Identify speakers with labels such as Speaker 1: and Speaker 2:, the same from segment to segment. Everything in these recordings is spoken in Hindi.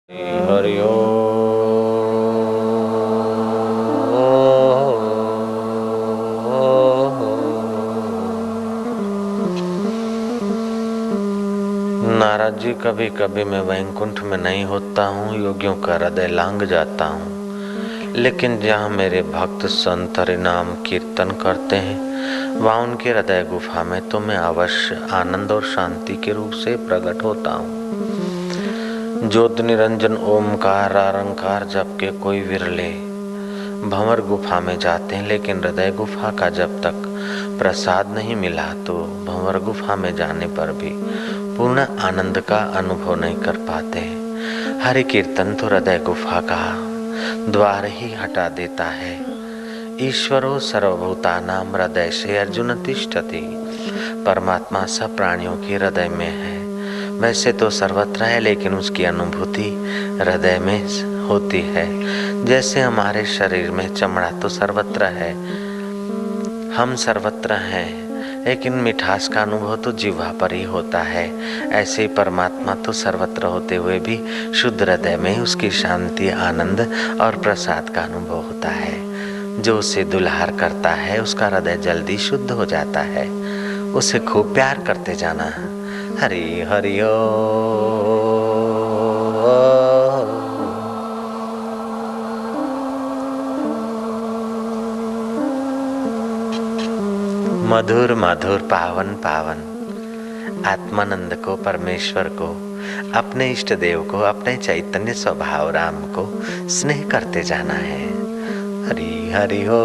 Speaker 1: हरि नारद जी, कभी कभी मैं वैकुंठ में नहीं होता हूँ, योगियों का हृदय लांग जाता हूँ, लेकिन जहाँ मेरे भक्त संत हरि नाम कीर्तन करते हैं वहाँ उनके हृदय गुफा में तो मैं अवश्य आनंद और शांति के रूप से प्रकट होता हूँ। ज्योत निरंजन ओमकार आरंकार जप के कोई विरले भंवर गुफा में जाते हैं, लेकिन हृदय गुफा का जब तक प्रसाद नहीं मिला तो भंवर गुफा में जाने पर भी पूर्ण आनंद का अनुभव नहीं कर पाते। हरि कीर्तन तो हृदय गुफा का द्वार ही हटा देता है। ईश्वरो सर्वभूतानां हृदय से अर्जुन तिष्ठति। परमात्मा सब प्राणियों के हृदय में है। वैसे तो सर्वत्र है, लेकिन उसकी अनुभूति हृदय में होती है। जैसे हमारे शरीर में चमड़ा तो सर्वत्र है, हम सर्वत्र हैं, लेकिन मिठास का अनुभव तो जिह्वा पर ही होता है। ऐसे ही परमात्मा तो सर्वत्र होते हुए भी शुद्ध हृदय में उसकी शांति, आनंद और प्रसाद का अनुभव होता है। जो उसे दुलार करता है उसका हृदय जल्दी शुद्ध हो जाता है। उसे खूब प्यार करते जाना। हरि हरि ओ मधुर मधुर पावन पावन आत्मानंद को, परमेश्वर को, अपने इष्ट देव को, अपने चैतन्य स्वभाव राम को स्नेह करते जाना है। हरि हरि हो।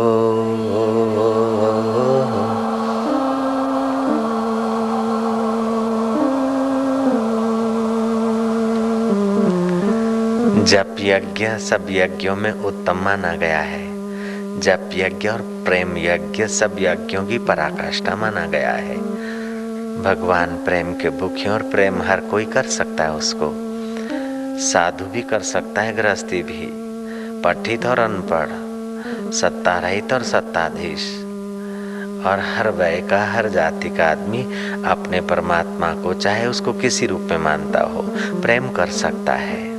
Speaker 1: जप यज्ञ सब यज्ञों में उत्तम माना गया है। जप यज्ञ और प्रेम यज्ञ सब यज्ञों की पराकाष्ठा माना गया है। भगवान प्रेम के भूखे, और प्रेम हर कोई कर सकता है। उसको साधु भी कर सकता है, गृहस्थी भी, पठित और अनपढ़, सत्ता रहित और सत्ताधीश, और हर वय का, हर जाति का आदमी अपने परमात्मा को चाहे उसको किसी रूप में मानता हो, प्रेम कर सकता है।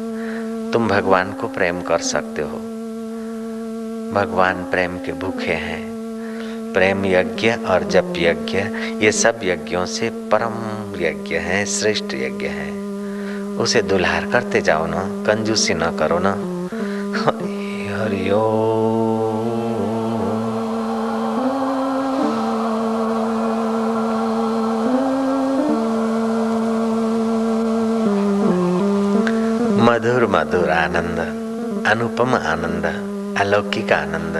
Speaker 1: तुम भगवान को प्रेम कर सकते हो। भगवान प्रेम के भूखे हैं। प्रेम यज्ञ और जप यज्ञ ये सब यज्ञों से परम यज्ञ हैं, श्रेष्ठ यज्ञ हैं। उसे दुलार करते जाओ ना, कंजूसी ना करो ना। हरि ओम। मधुर मधुर आनंद, अनुपम आनंद, अलौकिक आनंद,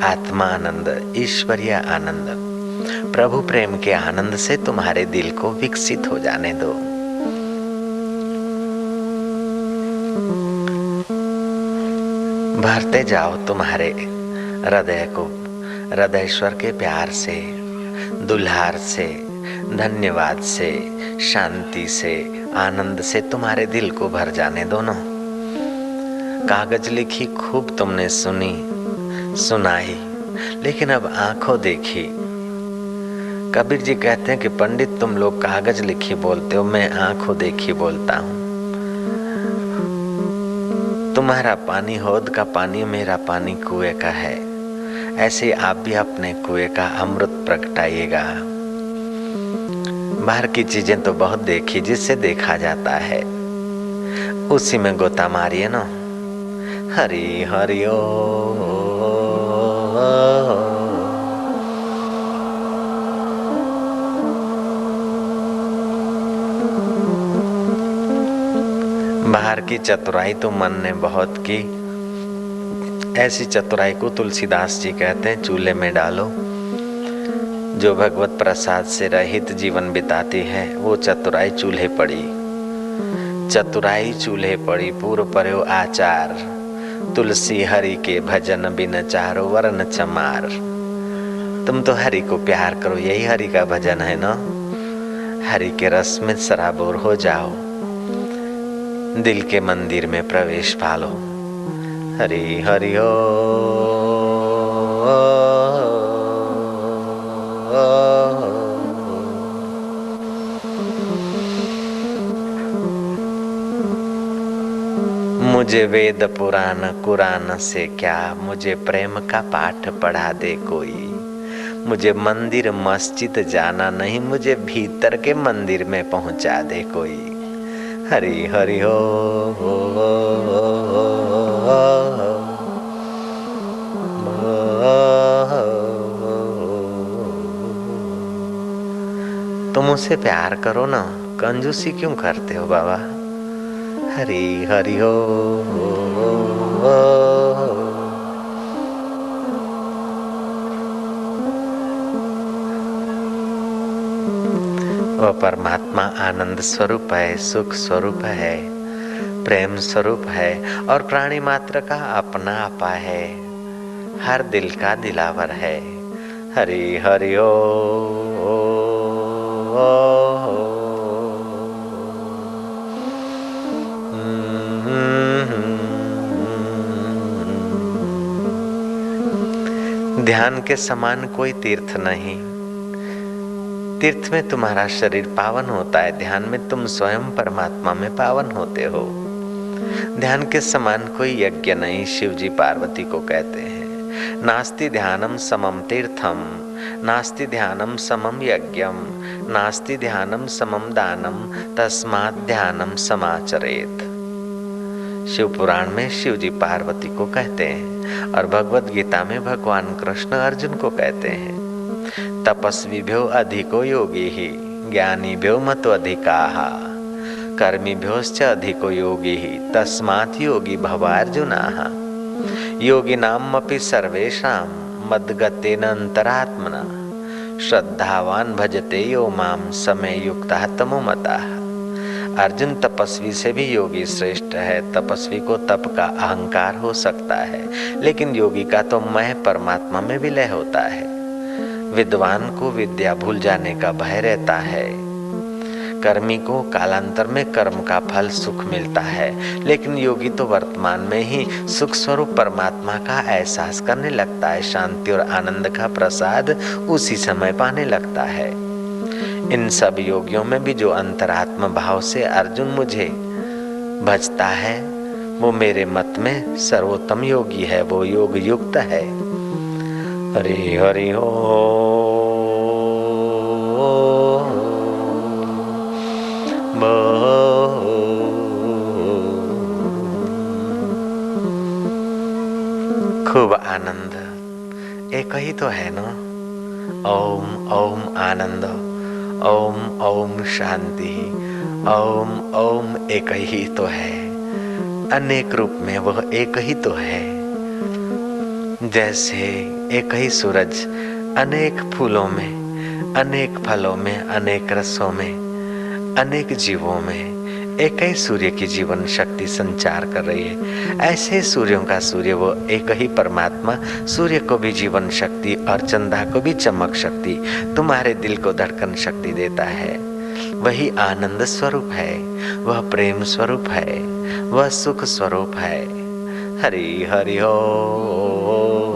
Speaker 1: आत्मा आनंद, ईश्वरीय आनंद, प्रभु प्रेम के आनंद से तुम्हारे दिल को विकसित हो जाने दो। भरते जाओ तुम्हारे हृदय को हृदयेश्वर के प्यार से, दुल्हार से, धन्यवाद से, शांति से, आनंद से तुम्हारे दिल को भर जाने दो ना। कागज लिखी खूब तुमने सुनी सुनाई, लेकिन अब आंखों देखी। कबीर जी कहते हैं कि पंडित तुम लोग कागज लिखी बोलते हो, मैं आंखों देखी बोलता हूँ। तुम्हारा पानी हौद का पानी, मेरा पानी कुएं का है। ऐसे आप भी अपने कुएं का अमृत प्रगटाइएगा। बाहर की चीजें तो बहुत देखी, जिससे देखा जाता है उसी में गोता मारिए ना। हरि हरि ओ। बाहर की चतुराई तो मन ने बहुत की। ऐसी चतुराई को तुलसीदास जी कहते हैं चूल्हे में डालो। जो भगवत प्रसाद से रहित जीवन बिताती है वो चतुराई चूल्हे पड़ी। चतुराई चूल्हे पड़ी, पूर्व पर्यो आचार, तुलसी हरि के भजन बिन चारो वरन चमार। तुम तो हरि को प्यार करो, यही हरि का भजन है ना। हरि के रस में सराबोर हो जाओ, दिल के मंदिर में प्रवेश पालो। हरि हरि ओ। मुझे वेद पुराण कुरान से क्या, मुझे प्रेम का पाठ पढ़ा दे कोई। मुझे मंदिर मस्जिद जाना नहीं, मुझे भीतर के मंदिर में पहुंचा दे कोई। हरि हरि हो, तुम उससे प्यार करो ना, कंजूसी क्यों करते हो बाबा। हरि हरि हो। वह परमात्मा आनंद स्वरूप है, सुख स्वरूप है, प्रेम स्वरूप है और प्राणी मात्र का अपना आपा है, हर दिल का दिलावर है। हरि हरि ओ। ध्यान के समान कोई तीर्थ नहीं। तीर्थ में तुम्हारा शरीर पावन होता है, ध्यान में तुम स्वयं परमात्मा में पावन होते हो। ध्यान के समान कोई यज्ञ नहीं, शिव जी पार्वती को कहते हैं। नास्ति ध्यानम समम तीर्थम, नास्ति ध्यानम समम यज्ञम, नास्ति ध्यानम समम दानम, तस्मात् ध्यानम समाचरेत। शिव पुराण में शिव जी पार्वती को कहते हैं और भगवत गीता में भगवान कृष्ण अर्जुन को कहते हैं। तपस्विभ्यो अधिको योगी ही, ज्ञानीभ्यो मतो अधिकाः, कर्मिभ्योश्च अधिको योगी ही, तस्मात् योगी भवार्जुनाः। योगिनामपि सर्वेषां मद्गतेन अंतरात्मना, श्रद्धावान भजते यो माम समय युक्तः तमो मतः। अर्जुन, तपस्वी से भी योगी श्रेष्ठ है। तपस्वी को तप का अहंकार हो सकता है, लेकिन योगी का तो मैं परमात्मा में विलय होता है। विद्वान को विद्या भूल जाने का भय रहता है। कर्मी को कालांतर में कर्म का फल सुख मिलता है, लेकिन योगी तो वर्तमान में ही सुख स्वरूप परमात्मा का एहसास करने लगता है। शांति और आनंद का प्रसाद उसी समय पाने लगता है। इन सब योगियों में भी जो अंतरात्म भाव से अर्जुन मुझे भजता है, वो मेरे मत में सर्वोत्तम योगी है, वो योग युक्त है। हरि हरि हो। खूब आनंद एक ही तो है ना। ओम ओम आनंद, ओम ओम शांति, ओम ओम एक ही तो है। अनेक रूप में वह एक ही तो है। जैसे एक ही सूरज अनेक फूलों में, अनेक फलों में, अनेक रसों में, अनेक जीवों में एक ही सूर्य की जीवन शक्ति संचार कर रही है, ऐसे सूर्यों का सूर्य वो एक ही परमात्मा सूर्य को भी जीवन शक्ति और चंदा को भी चमक शक्ति, तुम्हारे दिल को धड़कन शक्ति देता है। वही आनंद स्वरूप है, वह प्रेम स्वरूप है, वह सुख स्वरूप है। हरि हरि हो।